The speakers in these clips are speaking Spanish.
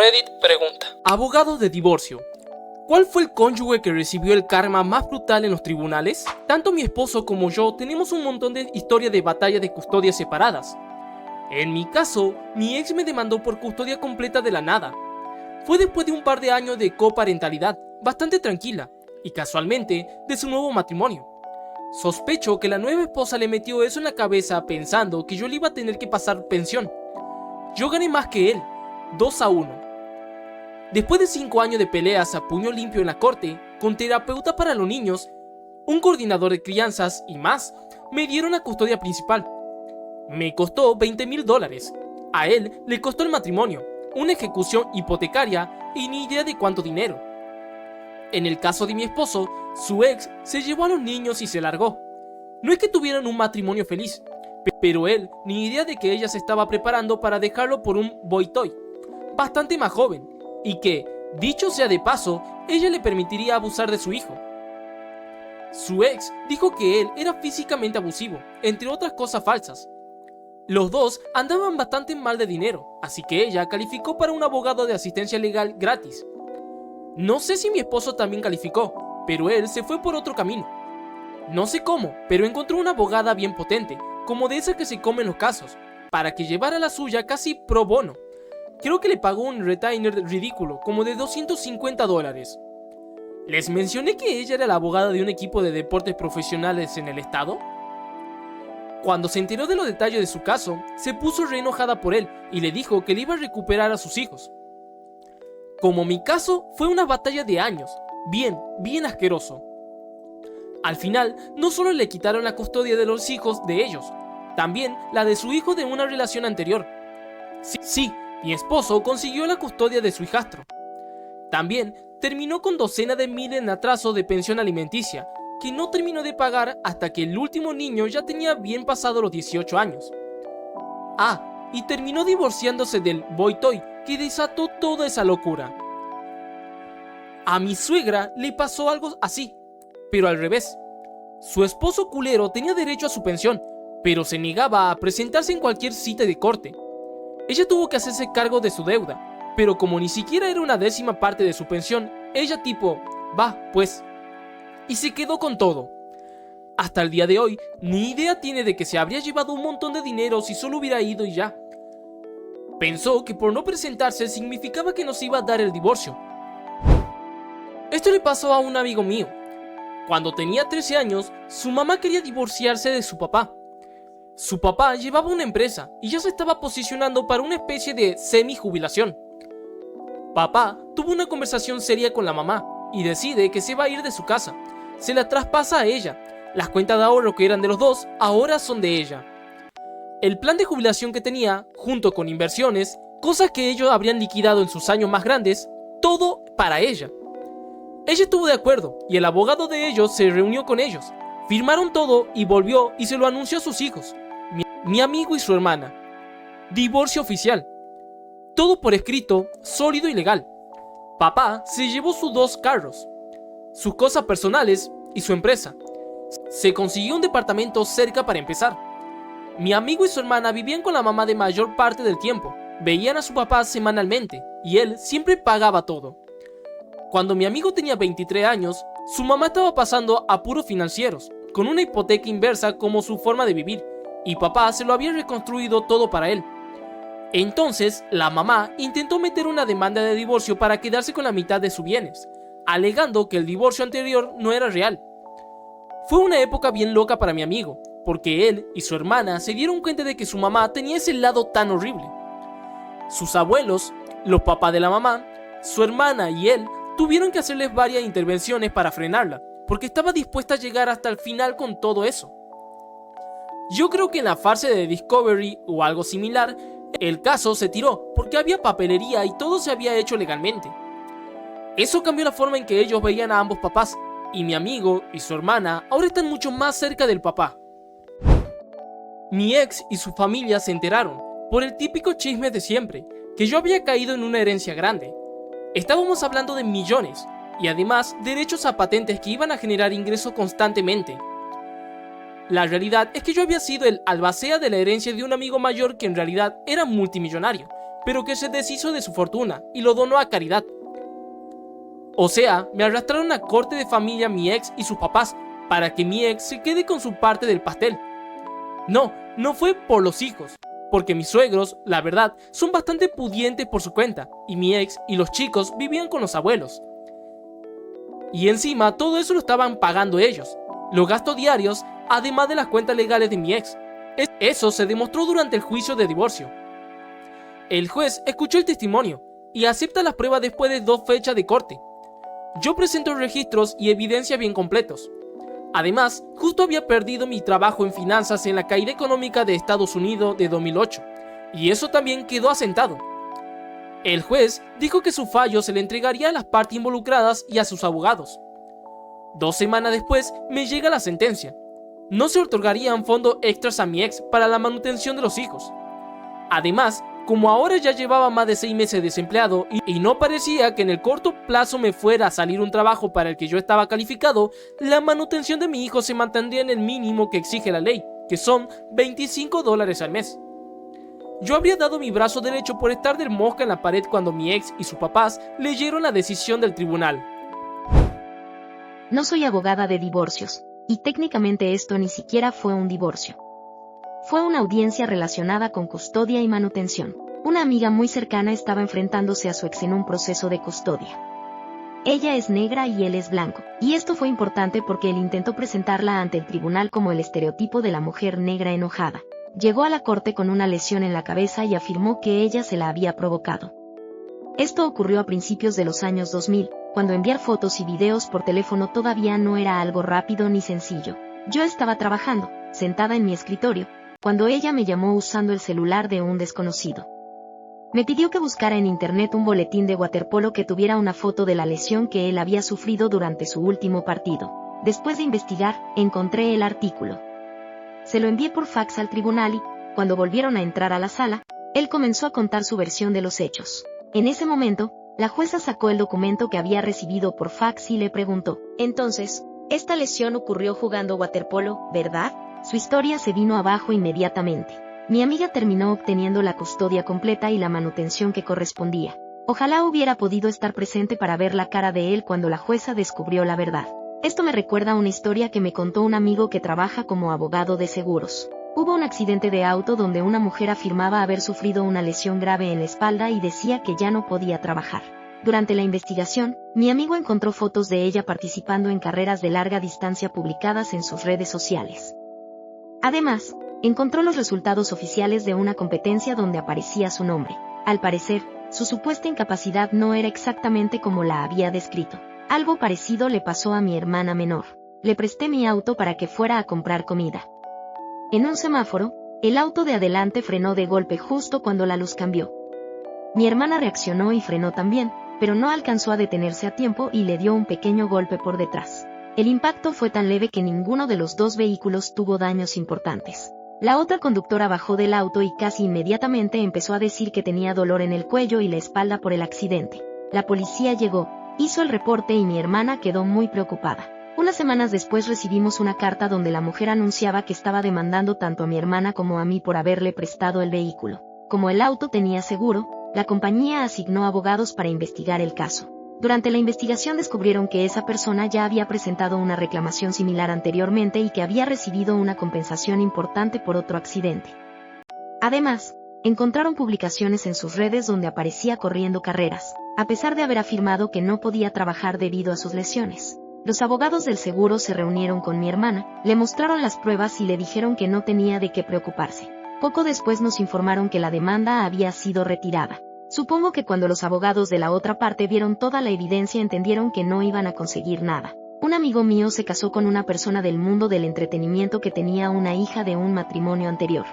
Reddit pregunta: abogado de divorcio, ¿cuál fue el cónyuge que recibió el karma más brutal en los tribunales? Tanto mi esposo como yo tenemos un montón de historias de batallas de custodia separadas. En mi caso, mi ex me demandó por custodia completa de la nada. Fue después de un par de años de coparentalidad, bastante tranquila, y casualmente, de su nuevo matrimonio. Sospecho que la nueva esposa le metió eso en la cabeza pensando que yo le iba a tener que pasar pensión. Yo gané más que él, 2-1. Después de 5 años de peleas a puño limpio en la corte, con terapeuta para los niños, un coordinador de crianzas y más, me dieron la custodia principal. Me costó $20,000. A él le costó el matrimonio, una ejecución hipotecaria y ni idea de cuánto dinero. En el caso de mi esposo, su ex se llevó a los niños y se largó. No es que tuvieran un matrimonio feliz, pero él ni idea de que ella se estaba preparando para dejarlo por un boy toy, bastante más joven, y que, dicho sea de paso, ella le permitiría abusar de su hijo. Su ex dijo que él era físicamente abusivo, entre otras cosas falsas. Los dos andaban bastante mal de dinero, así que ella calificó para un abogado de asistencia legal gratis. No sé si mi esposo también calificó, pero él se fue por otro camino. No sé cómo, pero encontró una abogada bien potente, como de esa que se comen los casos, para que llevara la suya casi pro bono. Creo que le pagó un retainer ridículo, como de $250. ¿Les mencioné que ella era la abogada de un equipo de deportes profesionales en el estado? Cuando se enteró de los detalles de su caso, se puso re enojada por él y le dijo que le iba a recuperar a sus hijos. Como mi caso fue una batalla de años, bien asqueroso. Al final, no solo le quitaron la custodia de los hijos de ellos, también la de su hijo de una relación anterior. Sí, mi esposo consiguió la custodia de su hijastro. También terminó con docenas de miles en atraso de pensión alimenticia, que no terminó de pagar hasta que el último niño ya tenía bien pasado los 18 años. Y terminó divorciándose del boy toy, que desató toda esa locura. A mi suegra le pasó algo así, pero al revés. Su esposo culero tenía derecho a su pensión, pero se negaba a presentarse en cualquier cita de corte. Ella tuvo que hacerse cargo de su deuda, pero como ni siquiera era una 10ª parte de su pensión, ella tipo, va, pues, y se quedó con todo. Hasta el día de hoy, ni idea tiene de que se habría llevado un montón de dinero si solo hubiera ido y ya. Pensó que por no presentarse significaba que nos iba a dar el divorcio. Esto le pasó a un amigo mío. Cuando tenía 13 años, su mamá quería divorciarse de su papá. Su papá llevaba una empresa y ya se estaba posicionando para una especie de semi-jubilación. Papá tuvo una conversación seria con la mamá y decide que se va a ir de su casa. Se la traspasa a ella. Las cuentas de ahorro que eran de los dos ahora son de ella. El plan de jubilación que tenía, junto con inversiones, cosas que ellos habrían liquidado en sus años más grandes, todo para ella. Ella estuvo de acuerdo y el abogado de ellos se reunió con ellos. Firmaron todo y volvió y se lo anunció a sus hijos, mi amigo y su hermana. Divorcio oficial. Todo por escrito, sólido y legal. Papá se llevó sus 2 carros, sus cosas personales y su empresa. Se consiguió un departamento cerca para empezar. Mi amigo y su hermana vivían con la mamá de mayor parte del tiempo. Veían a su papá semanalmente y él siempre pagaba todo. Cuando mi amigo tenía 23 años, su mamá estaba pasando apuros financieros, con una hipoteca inversa como su forma de vivir, y papá se lo había reconstruido todo para él. Entonces, la mamá intentó meter una demanda de divorcio para quedarse con la mitad de sus bienes, alegando que el divorcio anterior no era real. Fue una época bien loca para mi amigo, porque él y su hermana se dieron cuenta de que su mamá tenía ese lado tan horrible. Sus abuelos, los papás de la mamá, su hermana y él tuvieron que hacerles varias intervenciones para frenarla, porque estaba dispuesta a llegar hasta el final con todo eso. Yo creo que en la farsa de Discovery o algo similar, el caso se tiró porque había papelería y todo se había hecho legalmente. Eso cambió la forma en que ellos veían a ambos papás, y mi amigo y su hermana ahora están mucho más cerca del papá. Mi ex y su familia se enteraron, por el típico chisme de siempre, que yo había caído en una herencia grande. Estábamos hablando de millones, y además derechos a patentes que iban a generar ingresos constantemente. La realidad es que yo había sido el albacea de la herencia de un amigo mayor que en realidad era multimillonario, pero que se deshizo de su fortuna y lo donó a caridad. O sea, me arrastraron a corte de familia mi ex y sus papás para que mi ex se quede con su parte del pastel. No fue por los hijos, porque mis suegros, la verdad, son bastante pudientes por su cuenta, y mi ex y los chicos vivían con los abuelos. Y encima todo eso lo estaban pagando ellos, los gastos diarios, además de las cuentas legales de mi ex. Eso se demostró durante el juicio de divorcio. El juez escuchó el testimonio y acepta las pruebas después de 2 fechas de corte. Yo presento registros y evidencia bien completos. Además, justo había perdido mi trabajo en finanzas en la caída económica de Estados Unidos de 2008, y eso también quedó asentado. El juez dijo que su fallo se le entregaría a las partes involucradas y a sus abogados. 2 semanas después me llega la sentencia. No se otorgarían fondos extras a mi ex para la manutención de los hijos. Además, como ahora ya llevaba más de 6 meses desempleado y no parecía que en el corto plazo me fuera a salir un trabajo para el que yo estaba calificado, la manutención de mi hijo se mantendría en el mínimo que exige la ley, que son $25 al mes. Yo habría dado mi brazo derecho por estar de mosca en la pared cuando mi ex y sus papás leyeron la decisión del tribunal. No soy abogada de divorcios, y técnicamente esto ni siquiera fue un divorcio. Fue una audiencia relacionada con custodia y manutención. Una amiga muy cercana estaba enfrentándose a su ex en un proceso de custodia. Ella es negra y él es blanco, y esto fue importante porque él intentó presentarla ante el tribunal como el estereotipo de la mujer negra enojada. Llegó a la corte con una lesión en la cabeza y afirmó que ella se la había provocado. Esto ocurrió a principios de los años 2000, cuando enviar fotos y videos por teléfono todavía no era algo rápido ni sencillo. Yo estaba trabajando, sentada en mi escritorio, cuando ella me llamó usando el celular de un desconocido. Me pidió que buscara en internet un boletín de waterpolo que tuviera una foto de la lesión que él había sufrido durante su último partido. Después de investigar, encontré el artículo. Se lo envié por fax al tribunal y, cuando volvieron a entrar a la sala, él comenzó a contar su versión de los hechos. En ese momento, la jueza sacó el documento que había recibido por fax y le preguntó: «Entonces, esta lesión ocurrió jugando waterpolo, ¿verdad?». Su historia se vino abajo inmediatamente. Mi amiga terminó obteniendo la custodia completa y la manutención que correspondía. Ojalá hubiera podido estar presente para ver la cara de él cuando la jueza descubrió la verdad. Esto me recuerda a una historia que me contó un amigo que trabaja como abogado de seguros. Hubo un accidente de auto donde una mujer afirmaba haber sufrido una lesión grave en la espalda y decía que ya no podía trabajar. Durante la investigación, mi amigo encontró fotos de ella participando en carreras de larga distancia publicadas en sus redes sociales. Además, encontró los resultados oficiales de una competencia donde aparecía su nombre. Al parecer, su supuesta incapacidad no era exactamente como la había descrito. Algo parecido le pasó a mi hermana menor. Le presté mi auto para que fuera a comprar comida. En un semáforo, el auto de adelante frenó de golpe justo cuando la luz cambió. Mi hermana reaccionó y frenó también, pero no alcanzó a detenerse a tiempo y le dio un pequeño golpe por detrás. El impacto fue tan leve que ninguno de los 2 vehículos tuvo daños importantes. La otra conductora bajó del auto y casi inmediatamente empezó a decir que tenía dolor en el cuello y la espalda por el accidente. La policía llegó, hizo el reporte y mi hermana quedó muy preocupada. Unas semanas después recibimos una carta donde la mujer anunciaba que estaba demandando tanto a mi hermana como a mí por haberle prestado el vehículo. Como el auto tenía seguro, la compañía asignó abogados para investigar el caso. Durante la investigación descubrieron que esa persona ya había presentado una reclamación similar anteriormente y que había recibido una compensación importante por otro accidente. Además, encontraron publicaciones en sus redes donde aparecía corriendo carreras, a pesar de haber afirmado que no podía trabajar debido a sus lesiones. Los abogados del seguro se reunieron con mi hermana, le mostraron las pruebas y le dijeron que no tenía de qué preocuparse. Poco después nos informaron que la demanda había sido retirada. Supongo que cuando los abogados de la otra parte vieron toda la evidencia entendieron que no iban a conseguir nada. Un amigo mío se casó con una persona del mundo del entretenimiento que tenía una hija de un matrimonio anterior.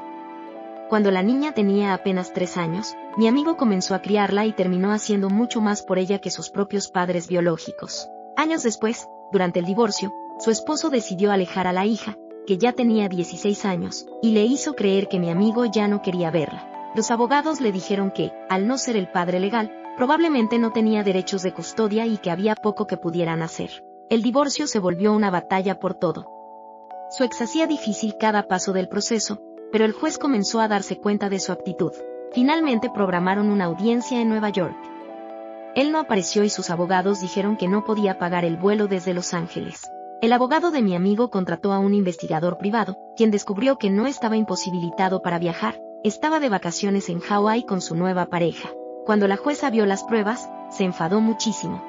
Cuando la niña tenía apenas 3 años, mi amigo comenzó a criarla y terminó haciendo mucho más por ella que sus propios padres biológicos. Años después, durante el divorcio, su esposo decidió alejar a la hija, que ya tenía 16 años, y le hizo creer que mi amigo ya no quería verla. Los abogados le dijeron que, al no ser el padre legal, probablemente no tenía derechos de custodia y que había poco que pudieran hacer. El divorcio se volvió una batalla por todo. Su ex hacía difícil cada paso del proceso, pero el juez comenzó a darse cuenta de su actitud. Finalmente programaron una audiencia en Nueva York. Él no apareció y sus abogados dijeron que no podía pagar el vuelo desde Los Ángeles. El abogado de mi amigo contrató a un investigador privado, quien descubrió que no estaba imposibilitado para viajar, estaba de vacaciones en Hawái con su nueva pareja. Cuando la jueza vio las pruebas, se enfadó muchísimo.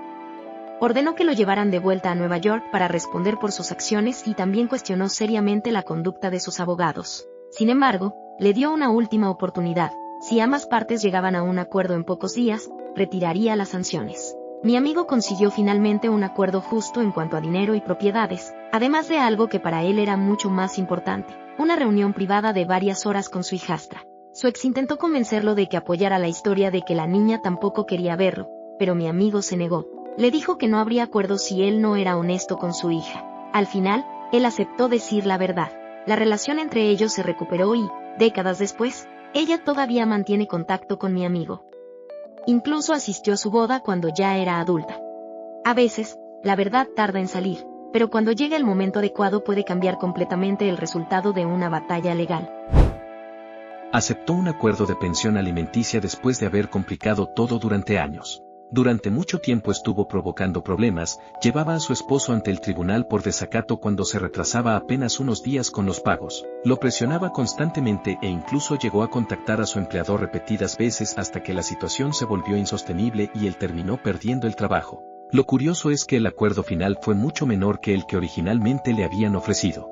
Ordenó que lo llevaran de vuelta a Nueva York para responder por sus acciones y también cuestionó seriamente la conducta de sus abogados. Sin embargo, le dio una última oportunidad. Si ambas partes llegaban a un acuerdo en pocos días, retiraría las sanciones. Mi amigo consiguió finalmente un acuerdo justo en cuanto a dinero y propiedades, además de algo que para él era mucho más importante, una reunión privada de varias horas con su hijastra. Su ex intentó convencerlo de que apoyara la historia de que la niña tampoco quería verlo, pero mi amigo se negó. Le dijo que no habría acuerdo si él no era honesto con su hija. Al final, él aceptó decir la verdad. La relación entre ellos se recuperó y, décadas después, ella todavía mantiene contacto con mi amigo. Incluso asistió a su boda cuando ya era adulta. A veces, la verdad tarda en salir, pero cuando llega el momento adecuado puede cambiar completamente el resultado de una batalla legal. Aceptó un acuerdo de pensión alimenticia después de haber complicado todo durante años. Durante mucho tiempo estuvo provocando problemas, llevaba a su esposo ante el tribunal por desacato cuando se retrasaba apenas unos días con los pagos, lo presionaba constantemente e incluso llegó a contactar a su empleador repetidas veces hasta que la situación se volvió insostenible y él terminó perdiendo el trabajo. Lo curioso es que el acuerdo final fue mucho menor que el que originalmente le habían ofrecido.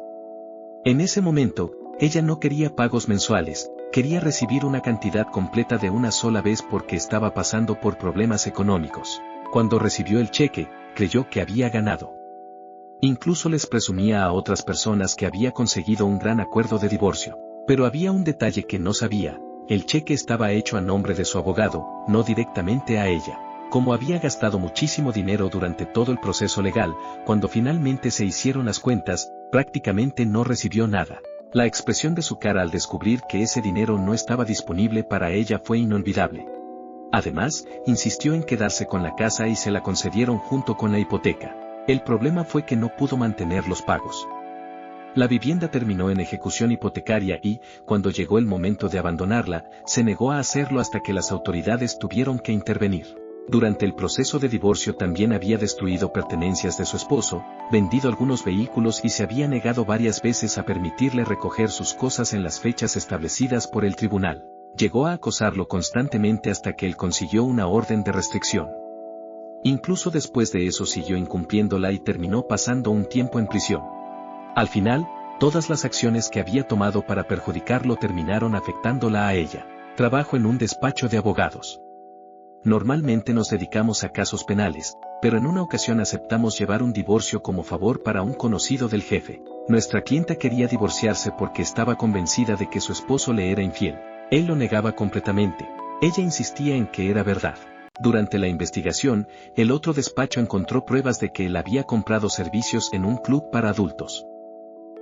En ese momento, ella no quería pagos mensuales, quería recibir una cantidad completa de una sola vez porque estaba pasando por problemas económicos. Cuando recibió el cheque, creyó que había ganado. Incluso les presumía a otras personas que había conseguido un gran acuerdo de divorcio. Pero había un detalle que no sabía: el cheque estaba hecho a nombre de su abogado, no directamente a ella. Como había gastado muchísimo dinero durante todo el proceso legal, cuando finalmente se hicieron las cuentas, prácticamente no recibió nada. La expresión de su cara al descubrir que ese dinero no estaba disponible para ella fue inolvidable. Además, insistió en quedarse con la casa y se la concedieron junto con la hipoteca. El problema fue que no pudo mantener los pagos. La vivienda terminó en ejecución hipotecaria y, cuando llegó el momento de abandonarla, se negó a hacerlo hasta que las autoridades tuvieron que intervenir. Durante el proceso de divorcio también había destruido pertenencias de su esposo, vendido algunos vehículos y se había negado varias veces a permitirle recoger sus cosas en las fechas establecidas por el tribunal. Llegó a acosarlo constantemente hasta que él consiguió una orden de restricción. Incluso después de eso siguió incumpliéndola y terminó pasando un tiempo en prisión. Al final, todas las acciones que había tomado para perjudicarlo terminaron afectándola a ella. Trabajo en un despacho de abogados. Normalmente nos dedicamos a casos penales, pero en una ocasión aceptamos llevar un divorcio como favor para un conocido del jefe. Nuestra clienta quería divorciarse porque estaba convencida de que su esposo le era infiel. Él lo negaba completamente. Ella insistía en que era verdad. Durante la investigación, el otro despacho encontró pruebas de que él había comprado servicios en un club para adultos.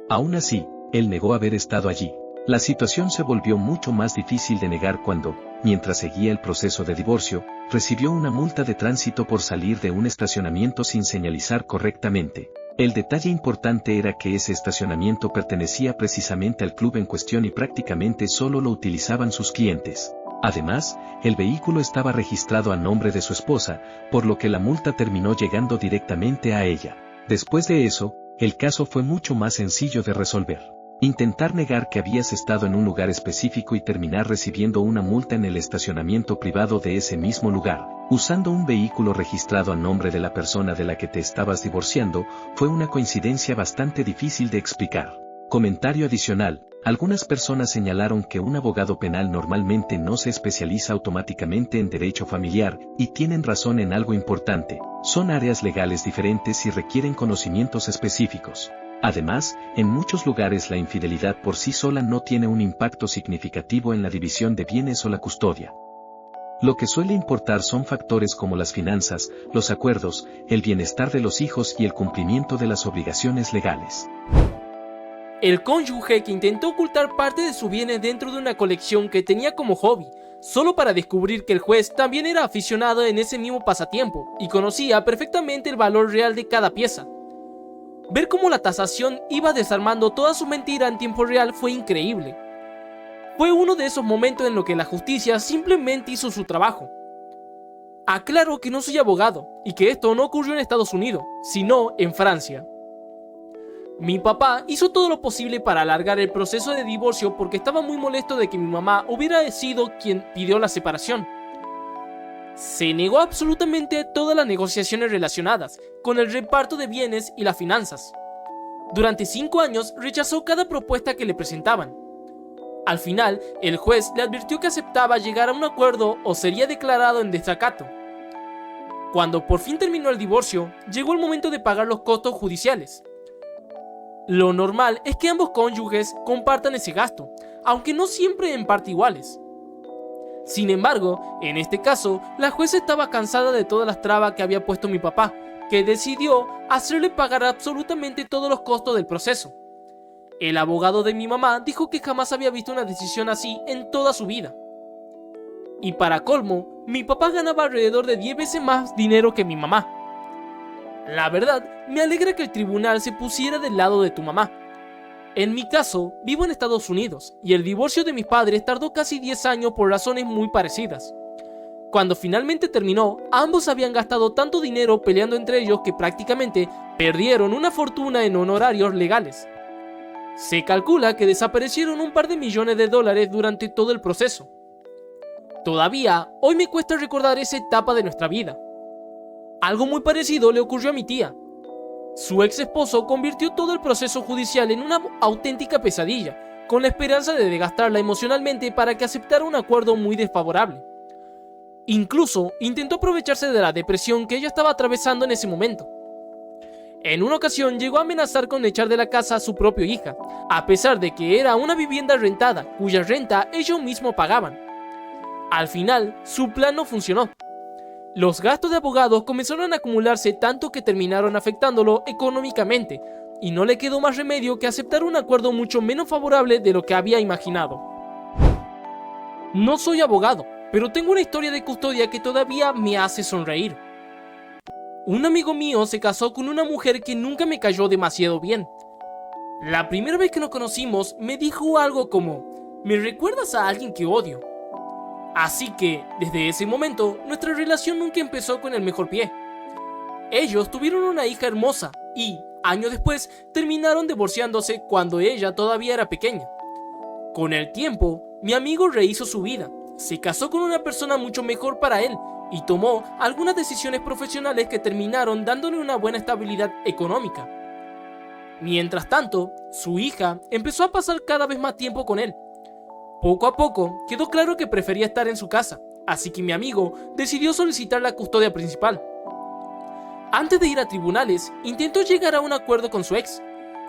Aún así, él negó haber estado allí. La situación se volvió mucho más difícil de negar cuando, mientras seguía el proceso de divorcio, recibió una multa de tránsito por salir de un estacionamiento sin señalizar correctamente. El detalle importante era que ese estacionamiento pertenecía precisamente al club en cuestión y prácticamente solo lo utilizaban sus clientes. Además, el vehículo estaba registrado a nombre de su esposa, por lo que la multa terminó llegando directamente a ella. Después de eso, el caso fue mucho más sencillo de resolver. Intentar negar que habías estado en un lugar específico y terminar recibiendo una multa en el estacionamiento privado de ese mismo lugar, usando un vehículo registrado a nombre de la persona de la que te estabas divorciando, fue una coincidencia bastante difícil de explicar. Comentario adicional: algunas personas señalaron que un abogado penal normalmente no se especializa automáticamente en derecho familiar, y tienen razón en algo importante: son áreas legales diferentes y requieren conocimientos específicos. Además, en muchos lugares la infidelidad por sí sola no tiene un impacto significativo en la división de bienes o la custodia. Lo que suele importar son factores como las finanzas, los acuerdos, el bienestar de los hijos y el cumplimiento de las obligaciones legales. El cónyuge que intentó ocultar parte de sus bienes dentro de una colección que tenía como hobby, solo para descubrir que el juez también era aficionado en ese mismo pasatiempo y conocía perfectamente el valor real de cada pieza. Ver cómo la tasación iba desarmando toda su mentira en tiempo real fue increíble. Fue uno de esos momentos en los que la justicia simplemente hizo su trabajo. Aclaro que no soy abogado y que esto no ocurrió en Estados Unidos, sino en Francia. Mi papá hizo todo lo posible para alargar el proceso de divorcio porque estaba muy molesto de que mi mamá hubiera sido quien pidió la separación. Se negó absolutamente a todas las negociaciones relacionadas con el reparto de bienes y las finanzas. Durante 5 años rechazó cada propuesta que le presentaban. Al final, el juez le advirtió que aceptaba llegar a un acuerdo o sería declarado en desacato. Cuando por fin terminó el divorcio, llegó el momento de pagar los costos judiciales. Lo normal es que ambos cónyuges compartan ese gasto, aunque no siempre en parte iguales. Sin embargo, en este caso, la jueza estaba cansada de todas las trabas que había puesto mi papá, que decidió hacerle pagar absolutamente todos los costos del proceso. El abogado de mi mamá dijo que jamás había visto una decisión así en toda su vida. Y para colmo, mi papá ganaba alrededor de 10 veces más dinero que mi mamá. La verdad, me alegra que el tribunal se pusiera del lado de tu mamá. En mi caso, vivo en Estados Unidos y el divorcio de mis padres tardó casi 10 años por razones muy parecidas. Cuando finalmente terminó, ambos habían gastado tanto dinero peleando entre ellos que prácticamente perdieron una fortuna en honorarios legales. Se calcula que desaparecieron un par de millones de dólares durante todo el proceso. Todavía, hoy me cuesta recordar esa etapa de nuestra vida. Algo muy parecido le ocurrió a mi tía. Su ex esposo convirtió todo el proceso judicial en una auténtica pesadilla, con la esperanza de desgastarla emocionalmente para que aceptara un acuerdo muy desfavorable. Incluso intentó aprovecharse de la depresión que ella estaba atravesando en ese momento. En una ocasión llegó a amenazar con echar de la casa a su propia hija, a pesar de que era una vivienda rentada, cuya renta ellos mismos pagaban. Al final, su plan no funcionó. Los gastos de abogados comenzaron a acumularse tanto que terminaron afectándolo económicamente, y no le quedó más remedio que aceptar un acuerdo mucho menos favorable de lo que había imaginado. No soy abogado, pero tengo una historia de custodia que todavía me hace sonreír. Un amigo mío se casó con una mujer que nunca me cayó demasiado bien. La primera vez que nos conocimos me dijo algo como: "¿Me recuerdas a alguien que odio?". Así que, desde ese momento, nuestra relación nunca empezó con el mejor pie. Ellos tuvieron una hija hermosa y, años después, terminaron divorciándose cuando ella todavía era pequeña. Con el tiempo, mi amigo rehizo su vida, se casó con una persona mucho mejor para él y tomó algunas decisiones profesionales que terminaron dándole una buena estabilidad económica. Mientras tanto, su hija empezó a pasar cada vez más tiempo con él. Poco a poco quedó claro que prefería estar en su casa, así que mi amigo decidió solicitar la custodia principal. Antes de ir a tribunales, intentó llegar a un acuerdo con su ex.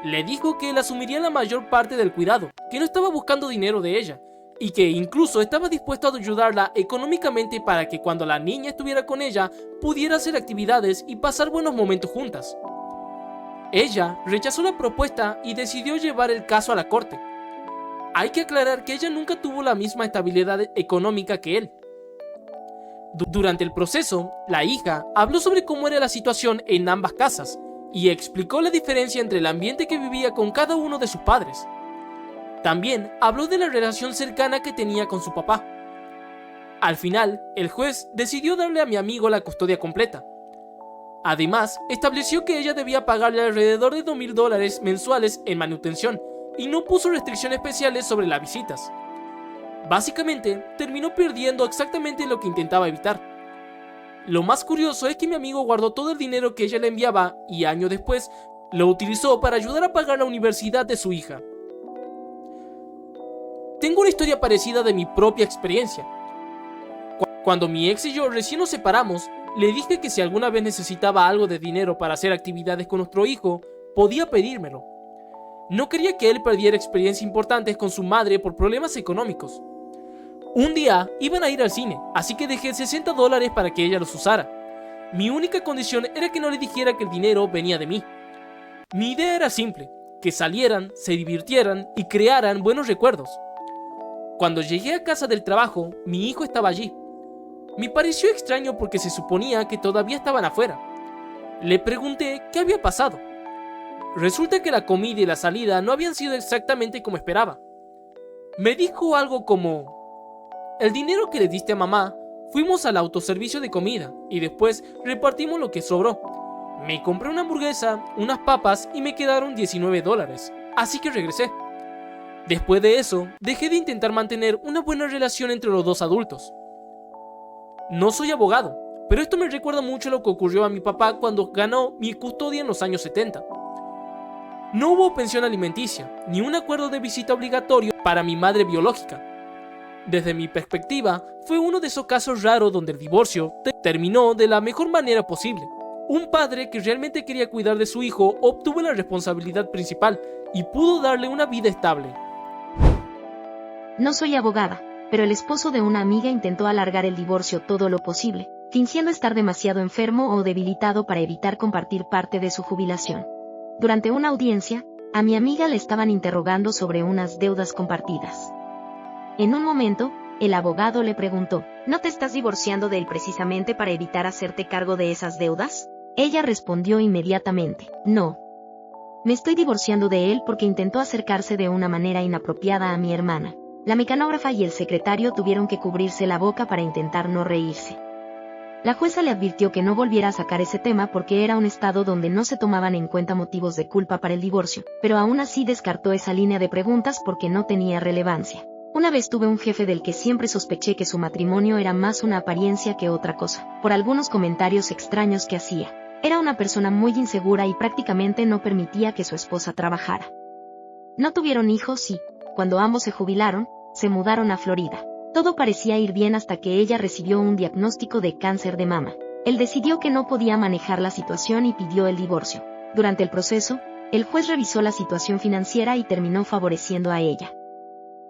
Le dijo que él asumiría la mayor parte del cuidado, que no estaba buscando dinero de ella, y que incluso estaba dispuesto a ayudarla económicamente para que cuando la niña estuviera con ella, pudiera hacer actividades y pasar buenos momentos juntas. Ella rechazó la propuesta y decidió llevar el caso a la corte. Hay que aclarar que ella nunca tuvo la misma estabilidad económica que él. Durante el proceso, la hija habló sobre cómo era la situación en ambas casas y explicó la diferencia entre el ambiente que vivía con cada uno de sus padres. También habló de la relación cercana que tenía con su papá. Al final, el juez decidió darle a mi amigo la custodia completa. Además, estableció que ella debía pagarle alrededor de $2,000 mensuales en manutención y no puso restricciones especiales sobre las visitas. Básicamente, terminó perdiendo exactamente lo que intentaba evitar. Lo más curioso es que mi amigo guardó todo el dinero que ella le enviaba y años después lo utilizó para ayudar a pagar la universidad de su hija. Tengo una historia parecida de mi propia experiencia. Cuando mi ex y yo recién nos separamos, le dije que si alguna vez necesitaba algo de dinero para hacer actividades con nuestro hijo, podía pedírmelo. No quería que él perdiera experiencias importantes con su madre por problemas económicos. Un día iban a ir al cine, así que dejé $60 para que ella los usara. Mi única condición era que no le dijera que el dinero venía de mí. Mi idea era simple, que salieran, se divirtieran y crearan buenos recuerdos. Cuando llegué a casa del trabajo, mi hijo estaba allí. Me pareció extraño porque se suponía que todavía estaban afuera. Le pregunté qué había pasado. Resulta que la comida y la salida no habían sido exactamente como esperaba. Me dijo algo como: el dinero que le diste a mamá, fuimos al autoservicio de comida y después repartimos lo que sobró. Me compré una hamburguesa, unas papas y me quedaron $19, así que regresé. Después de eso, dejé de intentar mantener una buena relación entre los dos adultos. No soy abogado, pero esto me recuerda mucho a lo que ocurrió a mi papá cuando ganó mi custodia en los años 70. No hubo pensión alimenticia, ni un acuerdo de visita obligatorio para mi madre biológica. Desde mi perspectiva, fue uno de esos casos raros donde el divorcio terminó de la mejor manera posible. Un padre que realmente quería cuidar de su hijo obtuvo la responsabilidad principal y pudo darle una vida estable. No soy abogada, pero el esposo de una amiga intentó alargar el divorcio todo lo posible, fingiendo estar demasiado enfermo o debilitado para evitar compartir parte de su jubilación. Durante una audiencia, a mi amiga le estaban interrogando sobre unas deudas compartidas. En un momento, el abogado le preguntó: ¿no te estás divorciando de él precisamente para evitar hacerte cargo de esas deudas? Ella respondió inmediatamente: no. Me estoy divorciando de él porque intentó acercarse de una manera inapropiada a mi hermana. La mecanógrafa y el secretario tuvieron que cubrirse la boca para intentar no reírse. La jueza le advirtió que no volviera a sacar ese tema porque era un estado donde no se tomaban en cuenta motivos de culpa para el divorcio, pero aún así descartó esa línea de preguntas porque no tenía relevancia. Una vez tuve un jefe del que siempre sospeché que su matrimonio era más una apariencia que otra cosa, por algunos comentarios extraños que hacía. Era una persona muy insegura y prácticamente no permitía que su esposa trabajara. No tuvieron hijos y, cuando ambos se jubilaron, se mudaron a Florida. Todo parecía ir bien hasta que ella recibió un diagnóstico de cáncer de mama. Él decidió que no podía manejar la situación y pidió el divorcio. Durante el proceso, el juez revisó la situación financiera y terminó favoreciendo a ella.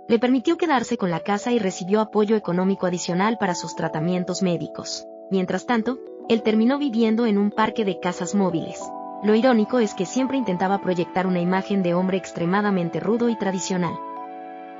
Le permitió quedarse con la casa y recibió apoyo económico adicional para sus tratamientos médicos. Mientras tanto, él terminó viviendo en un parque de casas móviles. Lo irónico es que siempre intentaba proyectar una imagen de hombre extremadamente rudo y tradicional.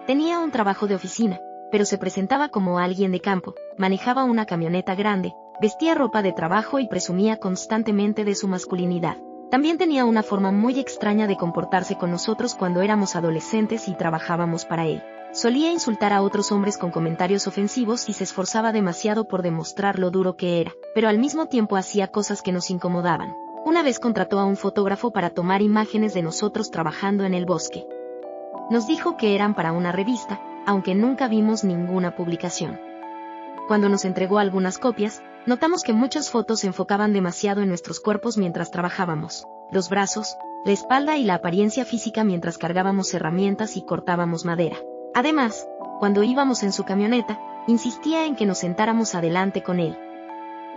Tenía un trabajo de oficina, pero se presentaba como alguien de campo, manejaba una camioneta grande, vestía ropa de trabajo y presumía constantemente de su masculinidad. También tenía una forma muy extraña de comportarse con nosotros cuando éramos adolescentes y trabajábamos para él. Solía insultar a otros hombres con comentarios ofensivos y se esforzaba demasiado por demostrar lo duro que era, pero al mismo tiempo hacía cosas que nos incomodaban. Una vez contrató a un fotógrafo para tomar imágenes de nosotros trabajando en el bosque. Nos dijo que eran para una revista, aunque nunca vimos ninguna publicación. Cuando nos entregó algunas copias, notamos que muchas fotos se enfocaban demasiado en nuestros cuerpos mientras trabajábamos, los brazos, la espalda y la apariencia física mientras cargábamos herramientas y cortábamos madera. Además, cuando íbamos en su camioneta, insistía en que nos sentáramos adelante con él.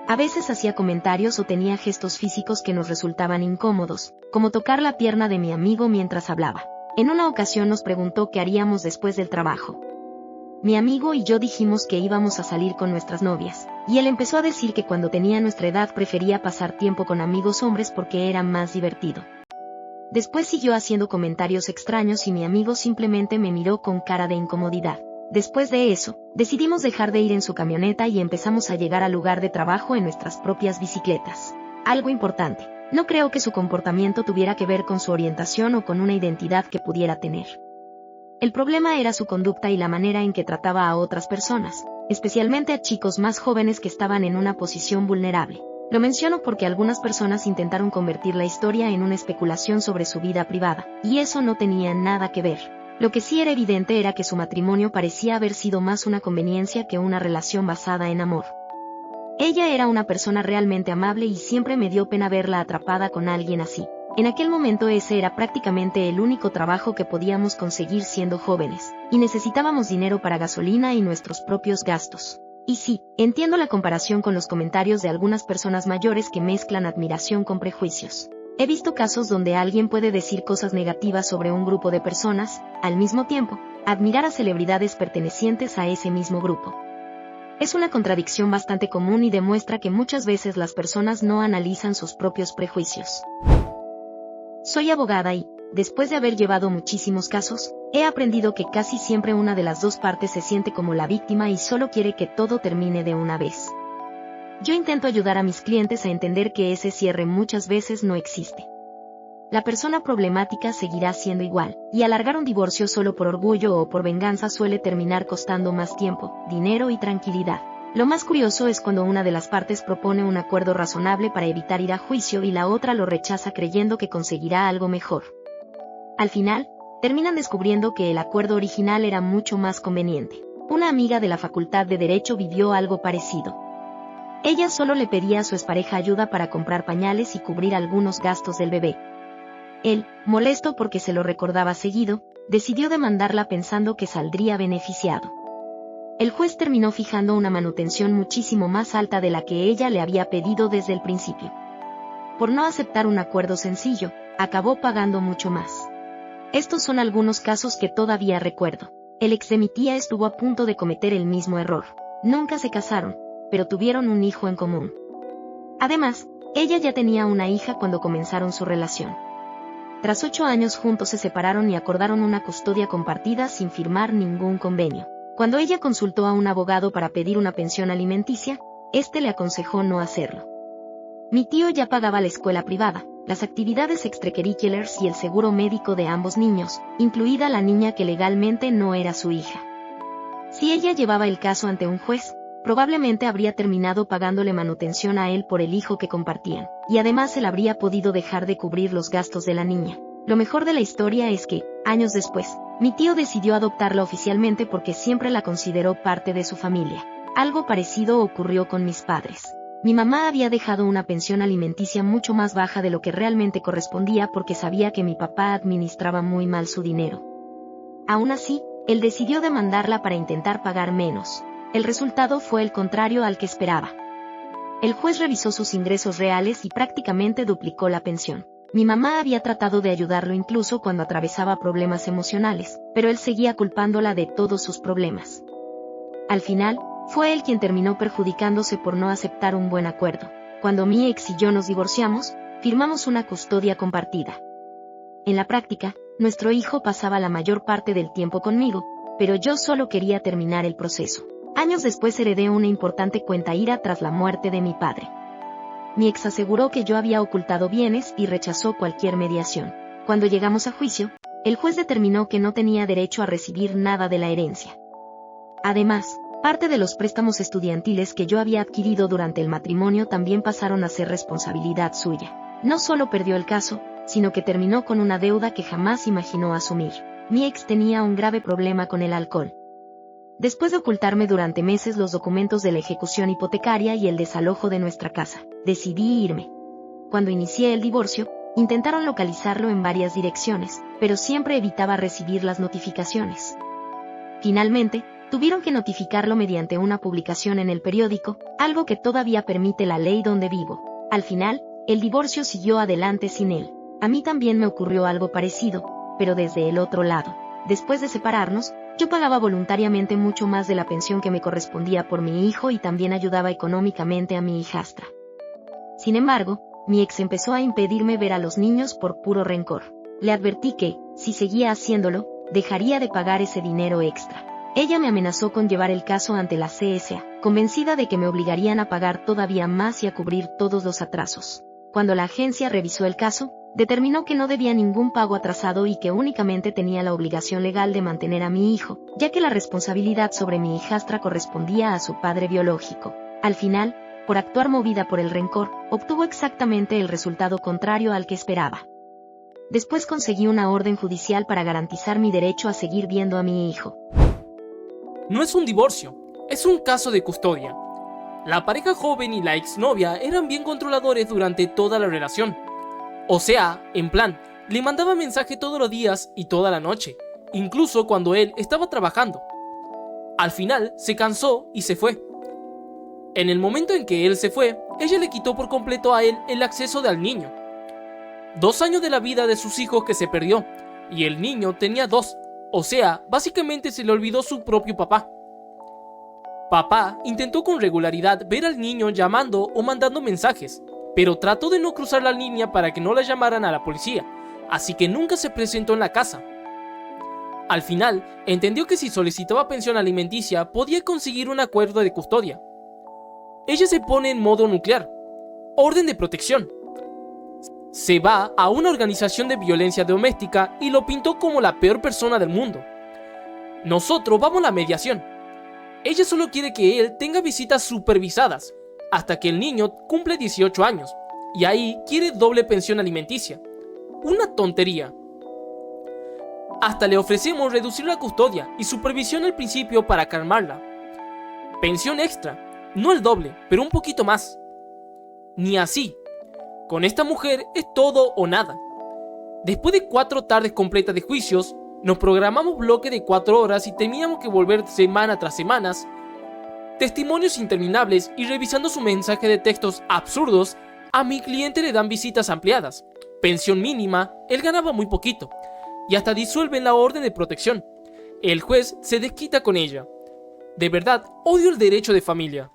A veces hacía comentarios o tenía gestos físicos que nos resultaban incómodos, como tocar la pierna de mi amigo mientras hablaba. En una ocasión nos preguntó qué haríamos después del trabajo. Mi amigo y yo dijimos que íbamos a salir con nuestras novias, y él empezó a decir que cuando tenía nuestra edad prefería pasar tiempo con amigos hombres porque era más divertido. Después siguió haciendo comentarios extraños y mi amigo simplemente me miró con cara de incomodidad. Después de eso, decidimos dejar de ir en su camioneta y empezamos a llegar al lugar de trabajo en nuestras propias bicicletas. Algo importante, no creo que su comportamiento tuviera que ver con su orientación o con una identidad que pudiera tener. El problema era su conducta y la manera en que trataba a otras personas, especialmente a chicos más jóvenes que estaban en una posición vulnerable. Lo menciono porque algunas personas intentaron convertir la historia en una especulación sobre su vida privada, y eso no tenía nada que ver. Lo que sí era evidente era que su matrimonio parecía haber sido más una conveniencia que una relación basada en amor. Ella era una persona realmente amable y siempre me dio pena verla atrapada con alguien así. En aquel momento ese era prácticamente el único trabajo que podíamos conseguir siendo jóvenes, y necesitábamos dinero para gasolina y nuestros propios gastos. Y sí, entiendo la comparación con los comentarios de algunas personas mayores que mezclan admiración con prejuicios. He visto casos donde alguien puede decir cosas negativas sobre un grupo de personas, al mismo tiempo, admirar a celebridades pertenecientes a ese mismo grupo. Es una contradicción bastante común y demuestra que muchas veces las personas no analizan sus propios prejuicios. Soy abogada y, después de haber llevado muchísimos casos, he aprendido que casi siempre una de las dos partes se siente como la víctima y solo quiere que todo termine de una vez. Yo intento ayudar a mis clientes a entender que ese cierre muchas veces no existe. la persona problemática seguirá siendo igual, y alargar un divorcio solo por orgullo o por venganza suele terminar costando más tiempo, dinero y tranquilidad. Lo más curioso es cuando una de las partes propone un acuerdo razonable para evitar ir a juicio y la otra lo rechaza creyendo que conseguirá algo mejor. Al final, terminan descubriendo que el acuerdo original era mucho más conveniente. Una amiga de la Facultad de Derecho vivió algo parecido. Ella solo le pedía a su expareja ayuda para comprar pañales y cubrir algunos gastos del bebé. Él, molesto porque se lo recordaba seguido, decidió demandarla pensando que saldría beneficiado. El juez terminó fijando una manutención muchísimo más alta de la que ella le había pedido desde el principio. Por no aceptar un acuerdo sencillo, acabó pagando mucho más. Estos son algunos casos que todavía recuerdo. El ex de mi tía estuvo a punto de cometer el mismo error. Nunca se casaron, pero tuvieron un hijo en común. Además, ella ya tenía una hija cuando comenzaron su relación. Tras 8 años juntos se separaron y acordaron una custodia compartida sin firmar ningún convenio. Cuando ella consultó a un abogado para pedir una pensión alimenticia, este le aconsejó no hacerlo. Mi tío ya pagaba la escuela privada, las actividades extracurriculares y el seguro médico de ambos niños, incluida la niña que legalmente no era su hija. Si ella llevaba el caso ante un juez, probablemente habría terminado pagándole manutención a él por el hijo que compartían, y además él habría podido dejar de cubrir los gastos de la niña. Lo mejor de la historia es que, años después, mi tío decidió adoptarla oficialmente porque siempre la consideró parte de su familia. Algo parecido ocurrió con mis padres. Mi mamá había dejado una pensión alimenticia mucho más baja de lo que realmente correspondía porque sabía que mi papá administraba muy mal su dinero. Aún así, él decidió demandarla para intentar pagar menos. El resultado fue el contrario al que esperaba. El juez revisó sus ingresos reales y prácticamente duplicó la pensión. Mi mamá había tratado de ayudarlo incluso cuando atravesaba problemas emocionales, pero él seguía culpándola de todos sus problemas. Al final, fue él quien terminó perjudicándose por no aceptar un buen acuerdo. Cuando mi ex y yo nos divorciamos, firmamos una custodia compartida. En la práctica, nuestro hijo pasaba la mayor parte del tiempo conmigo, pero yo solo quería terminar el proceso. Años después heredé una importante cuenta IRA tras la muerte de mi padre. Mi ex aseguró que yo había ocultado bienes y rechazó cualquier mediación. Cuando llegamos a juicio, el juez determinó que no tenía derecho a recibir nada de la herencia. Además, parte de los préstamos estudiantiles que yo había adquirido durante el matrimonio también pasaron a ser responsabilidad suya. No solo perdió el caso, sino que terminó con una deuda que jamás imaginó asumir. Mi ex tenía un grave problema con el alcohol. Después de ocultarme durante meses los documentos de la ejecución hipotecaria y el desalojo de nuestra casa, decidí irme. Cuando inicié el divorcio, intentaron localizarlo en varias direcciones, pero siempre evitaba recibir las notificaciones. Finalmente, tuvieron que notificarlo mediante una publicación en el periódico, algo que todavía permite la ley donde vivo. Al final, el divorcio siguió adelante sin él. A mí también me ocurrió algo parecido, pero desde el otro lado. Después de separarnos, yo pagaba voluntariamente mucho más de la pensión que me correspondía por mi hijo y también ayudaba económicamente a mi hijastra. Sin embargo, mi ex empezó a impedirme ver a los niños por puro rencor. Le advertí que, si seguía haciéndolo, dejaría de pagar ese dinero extra. Ella me amenazó con llevar el caso ante la CSA, convencida de que me obligarían a pagar todavía más y a cubrir todos los atrasos. Cuando la agencia revisó el caso, determinó que no debía ningún pago atrasado y que únicamente tenía la obligación legal de mantener a mi hijo, ya que la responsabilidad sobre mi hijastra correspondía a su padre biológico. Al final, por actuar movida por el rencor, obtuvo exactamente el resultado contrario al que esperaba. Después conseguí una orden judicial para garantizar mi derecho a seguir viendo a mi hijo. No es un divorcio, es un caso de custodia. La pareja joven y la exnovia eran bien controladores durante toda la relación. O sea, en plan, le mandaba mensaje todos los días y toda la noche, incluso cuando él estaba trabajando. Al final, se cansó y se fue. En el momento en que él se fue, ella le quitó por completo a él el acceso al niño. 2 años de la vida de sus hijos que se perdió, y el niño tenía 2, o sea, básicamente se le olvidó su propio papá. Papá intentó con regularidad ver al niño llamando o mandando mensajes, pero trató de no cruzar la línea para que no la llamaran a la policía, así que nunca se presentó en la casa. Al final, entendió que si solicitaba pensión alimenticia podía conseguir un acuerdo de custodia. Ella se pone en modo nuclear, orden de protección. Se va a una organización de violencia doméstica y lo pintó como la peor persona del mundo. Nosotros vamos a la mediación. Ella solo quiere que él tenga visitas supervisadas hasta que el niño cumple 18 años y ahí quiere doble pensión alimenticia. Una tontería. Hasta le ofrecemos reducir la custodia y supervisión al principio para calmarla. Pensión extra, no el doble, pero un poquito más. Ni así. Con esta mujer es todo o nada. Después de 4 tardes completas de juicios, nos programamos bloque de 4 horas y teníamos que volver semana tras semana, testimonios interminables y revisando su mensaje de textos absurdos. A mi cliente le dan visitas ampliadas, pensión mínima, él ganaba muy poquito, y hasta disuelven la orden de protección. El juez se desquita con ella. De verdad, odio el derecho de familia.